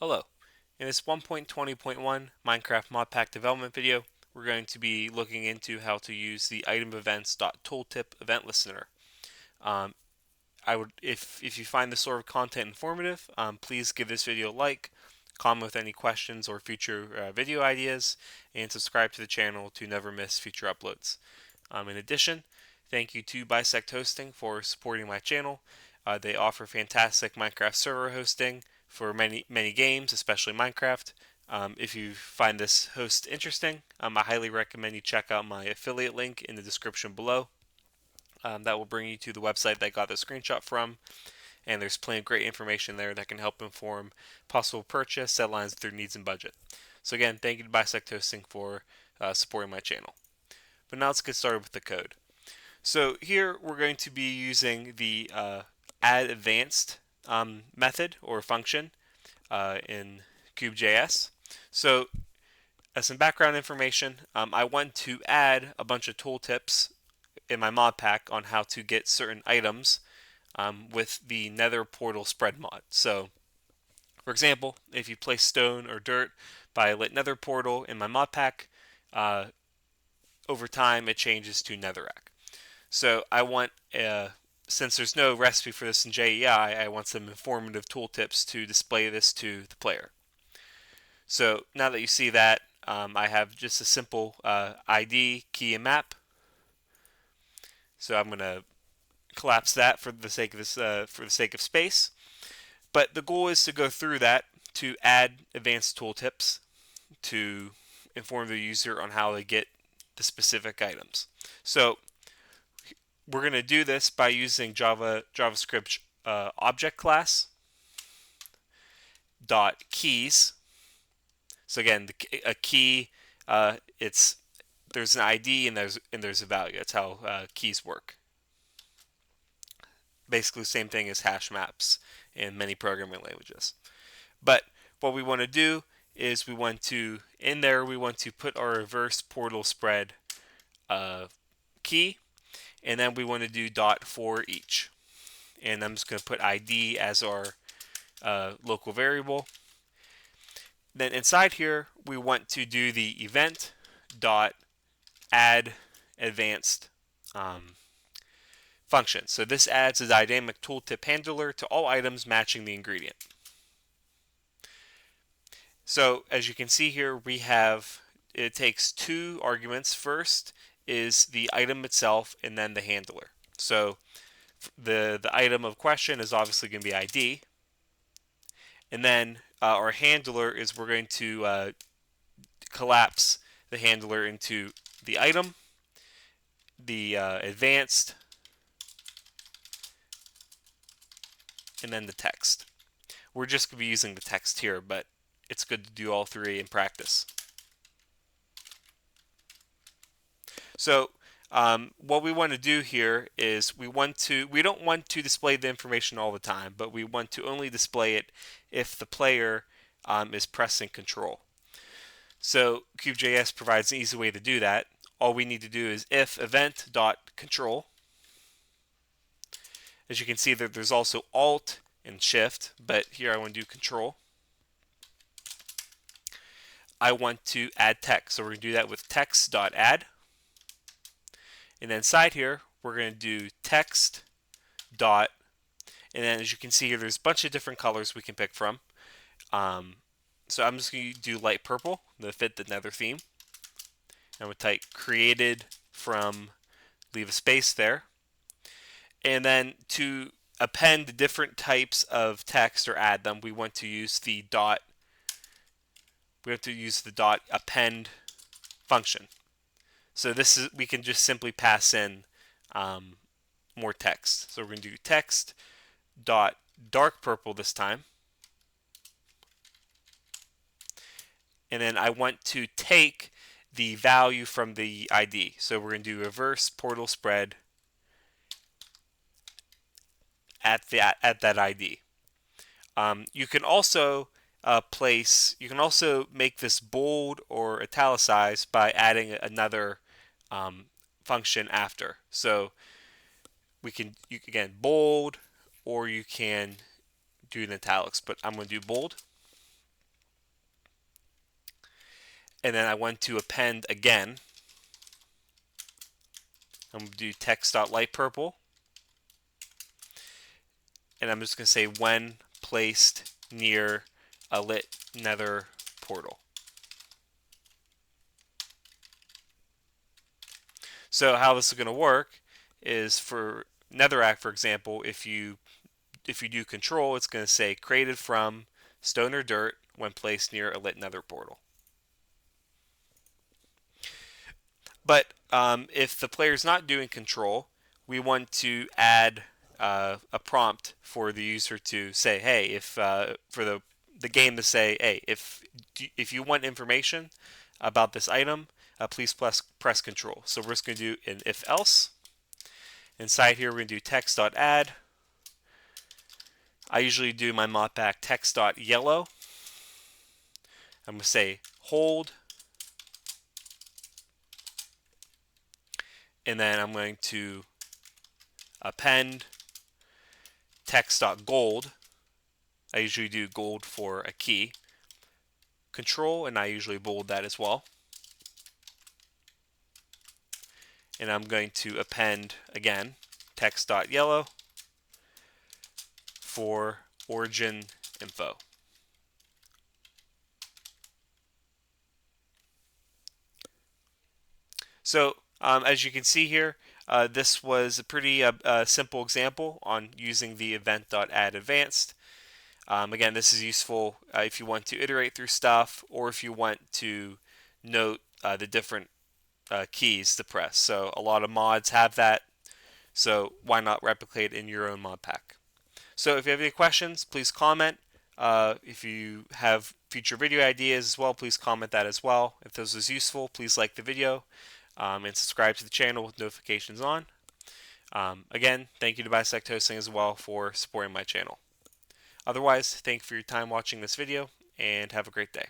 Hello. In this 1.20.1 Minecraft modpack development video, we're going to be looking into how to use the ItemEvents.tooltip event listener. Um, if you find this sort of content informative, please give this video a like, comment with any questions or future video ideas, and subscribe to the channel to never miss future uploads. In addition, thank you to BisectHosting for supporting my channel. They offer fantastic Minecraft server hosting for many games, especially Minecraft. If you find this host interesting, I highly recommend you check out my affiliate link in the description below. That will bring you to the website that I got the screenshot from, and there's plenty of great information there that can help inform possible purchase that aligns with your needs and budget. So again, thank you to BisectHosting for supporting my channel. But now let's get started with the code. So here we're going to be using the addAdvanced method or function in KubeJS. So as some background information, I want to add a bunch of tooltips in my mod pack on how to get certain items with the Nether Portal spread mod. So for example, if you place stone or dirt by a lit Nether Portal in my mod pack, over time it changes to netherrack. So I want, since there's no recipe for this in JEI, I want some informative tooltips to display this to the player. So now that you see that, I have just a simple ID, key, and map. So I'm going to collapse that for the sake of this, for the sake of space. But the goal is to go through that to add advanced tooltips to inform the user on how they get the specific items. So we're going to do this by using JavaScript object class dot keys. So again, a key, there's an ID and there's a value. That's how keys work. Basically, the same thing as hash maps in many programming languages. But what we want to do is we want to put our reverse portal spread key, and then we want to do dot for each. And I'm just going to put ID as our local variable. Then inside here, we want to do the event dot add advanced function. So this adds a dynamic tooltip handler to all items matching the ingredient. So as you can see here, it takes two arguments. First is the item itself, and then the handler. So the item of question is obviously going to be ID, and then our handler is we're going to collapse the handler into the item, the advanced, and then the text. We're just going to be using the text here, but it's good to do all three in practice. So what we want to do here is we don't want to display the information all the time, but we want to only display it if the player is pressing Ctrl. So KubeJS provides an easy way to do that. All we need to do is if event.control. As you can see, there's also Alt and Shift, but here I want to do Control. I want to add text, so we're going to do that with text.add. And then inside here, we're going to do text dot, and then as you can see here, there's a bunch of different colors we can pick from. So I'm just going to do light purple to fit the Nether theme. I'm going to type created from, leave a space there. And then to append the different types of text or add them, we want to use the dot. We have to use the dot append function. So we can just simply pass in more text. So we're going to do text dot dark purple this time. And then I want to take the value from the ID. So we're going to do reverse portal spread at that ID. You can also make this bold or italicized by adding another function after. So you can bold, or you can do an italics, but I'm going to do bold. and then I want to append again. I'm going to do text.lightPurple, and I'm just going to say when placed near a lit Nether portal. So how this is going to work is for Netherrack, for example, if you do Ctrl, it's going to say created from stone or dirt when placed near a lit Nether portal. But if the player is not doing Ctrl, we want to add a prompt for the user to say, hey, if for the game to say, hey, if you want information about this item, please press Ctrl. So we're just going to do an if else. Inside here, we're going to do text.add. I usually do my modpack text.yellow. I'm going to say hold, and then I'm going to append text.gold. I usually do gold for a key. Control, and I usually bold that as well. And I'm going to append again text.yellow for origin info. So as you can see here, this was a pretty simple example on using the event.addAdvanced. Again, this is useful if you want to iterate through stuff, or if you want to note the different keys to press. So a lot of mods have that, so why not replicate in your own mod pack? So if you have any questions, please comment. If you have future video ideas as well, please comment that as well. If this was useful, please like the video and subscribe to the channel with notifications on. Again, thank you to BisectHosting as well for supporting my channel. Otherwise, thank you for your time watching this video, and have a great day.